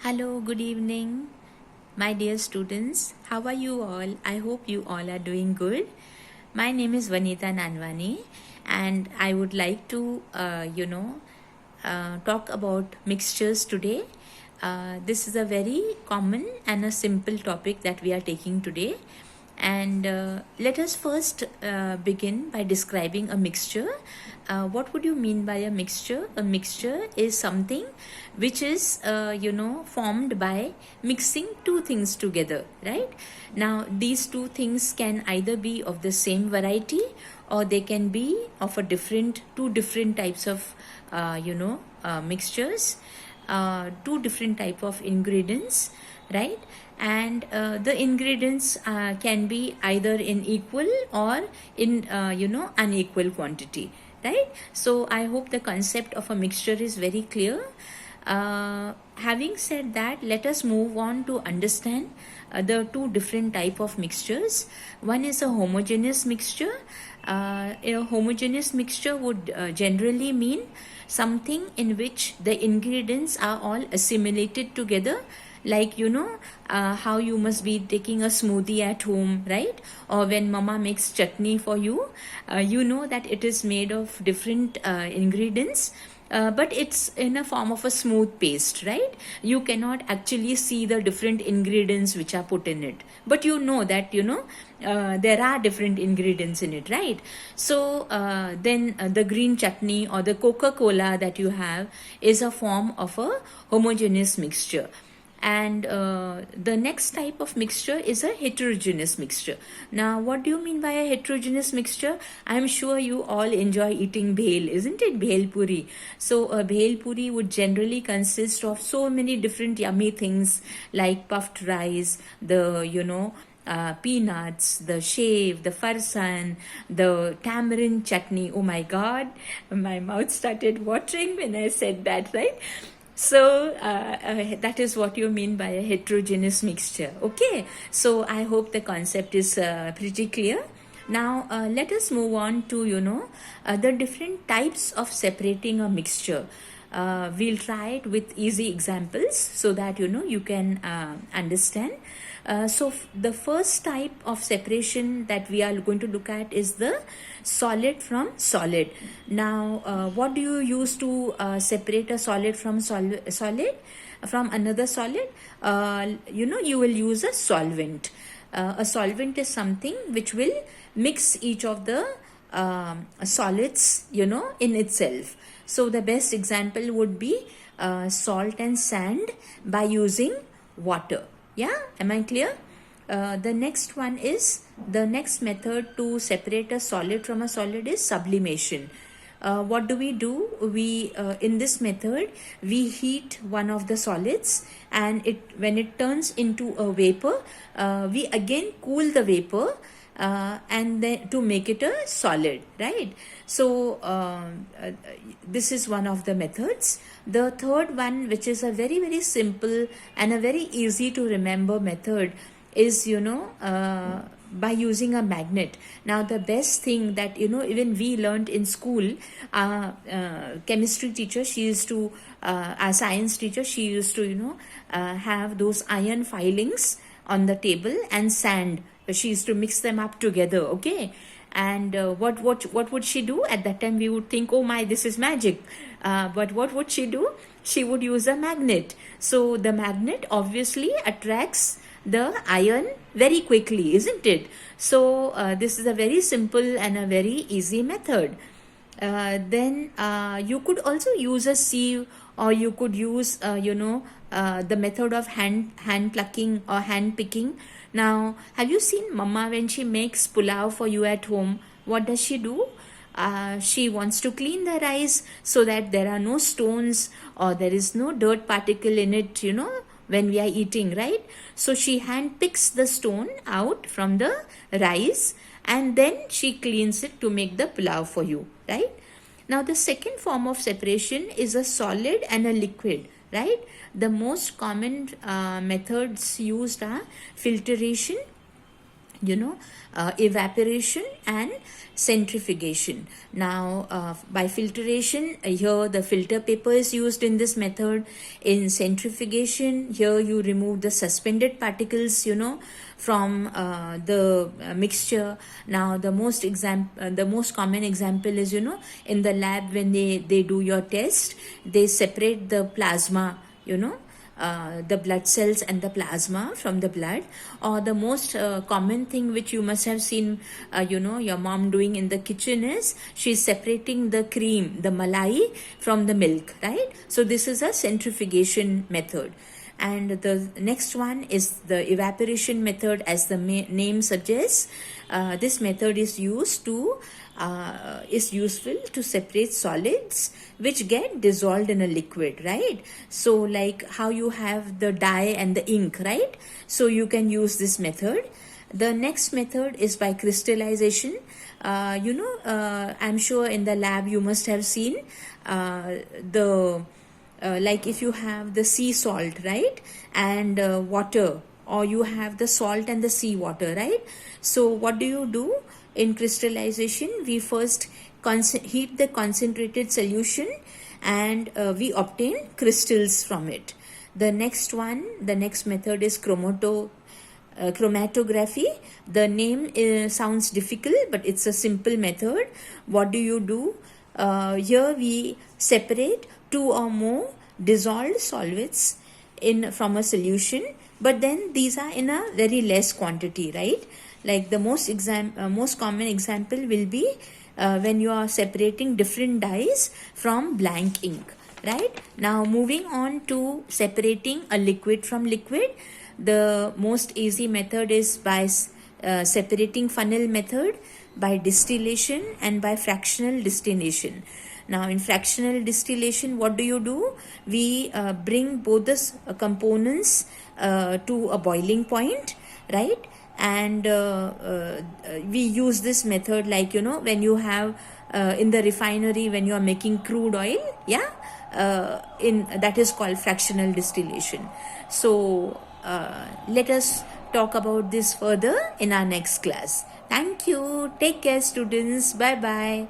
Hello, good evening, my dear students. How are you all? I hope you all are doing good. My name is Vanita Nanwani, and I would like to, talk about mixtures today. This is a very common and a simple topic that we are taking today. And let us first begin by describing a mixture. What would you mean by a mixture? A mixture is something which is, formed by mixing two things together, right? Now, these two things can either be of the same variety or they can be of two different types of, mixtures, two different type of ingredients, right? And the ingredients can be either in equal or in unequal quantity, right? So I hope the concept of a mixture is very clear. Having said that, let us move on to understand the two different type of mixtures. One is a homogeneous mixture. A homogeneous mixture would generally mean something in which the ingredients are all assimilated together, like how you must be taking a smoothie at home, right? Or when mama makes chutney for you, you know that it is made of different ingredients, but it's in a form of a smooth paste, right? You cannot actually see the different ingredients which are put in it, but you know that there are different ingredients in it, right? So then the green chutney or the Coca-Cola that you have is a form of a homogeneous mixture. And the next type of mixture is a heterogeneous mixture. Now, what do you mean by a heterogeneous mixture? I'm sure you all enjoy eating bhel, isn't it? Bhel puri. So a bhel puri would generally consist of so many different yummy things like puffed rice, the peanuts, the shave, the farsan, the tamarind chutney. Oh my God, my mouth started watering when I said that, right? So that is what you mean by a heterogeneous mixture. Okay, so I hope the concept is pretty clear. Now let us move on to the different types of separating a mixture. We'll try it with easy examples so that you can understand. So the first type of separation that we are going to look at is the solid from solid. Now, what do you use to separate a solid from solid from another solid? You will use a solvent. A solvent is something which will mix each of the solids, in itself. So the best example would be salt and sand by using water. Yeah, am I clear? The next method to separate a solid from a solid is sublimation. What do? We in this method we heat one of the solids, and when it turns into a vapor, we again cool the vapor and then to make it a solid, right? So this is one of the methods. The third one, which is a very very simple and a very easy to remember method, is by using a magnet. Now the best thing that even we learned in school, chemistry teacher, she used to our science teacher, she used to have those iron filings on the table and sand. She used to mix them up together, okay? And what would she do? At that time we would think, oh my, this is magic. But what would she do? She would use a magnet. So the magnet obviously attracts the iron very quickly, isn't it? So this is a very simple and a very easy method. Then you could also use a sieve, or you could use the method of hand plucking or hand picking. Now, have you seen mama when she makes pulao for you at home? What does she do? She wants to clean the rice so that there are no stones or there is no dirt particle in it, when we are eating, right? So she hand picks the stone out from the rice and then she cleans it to make the pulao for you, right? Now the second form of separation is a solid and a liquid, right? The most common methods used are filtration. evaporation and centrifugation. Now, by filtration, here the filter paper is used in this method. In centrifugation, here you remove the suspended particles, from the mixture. Now, the most common example is, in the lab when they do your test, they separate the plasma, the blood cells and the plasma from the blood. Or the most common thing which you must have seen your mom doing in the kitchen is she's separating the cream, the malai, from the milk, right? So this is a centrifugation method. And the next one is the evaporation method. As the name suggests, this method is useful to separate solids which get dissolved in a liquid, right? So like how you have the dye and the ink, right? So you can use this method. The next method is by crystallization. I'm sure in the lab you must have seen like if you have the sea salt, right, and water, or you have the salt and the sea water, right? So what do in crystallization? We first heat the concentrated solution, and we obtain crystals from it. The next method is chromatography. The name sounds difficult, but it's a simple method. What do? Here we separate 2 or more dissolved solids from a solution, but then these are in a very less quantity, right? Like the most common example will be when you are separating different dyes from blank ink, right? Now moving on to separating a liquid from liquid, the most easy method is by separating funnel method, by distillation, and by fractional distillation. Now in fractional distillation, what do? We bring both the components to a boiling point, right? And we use this method like when you have in the refinery, when you are making crude oil, that is called fractional distillation. So let us talk about this further in our next class. Thank you. Take care, students. Bye bye.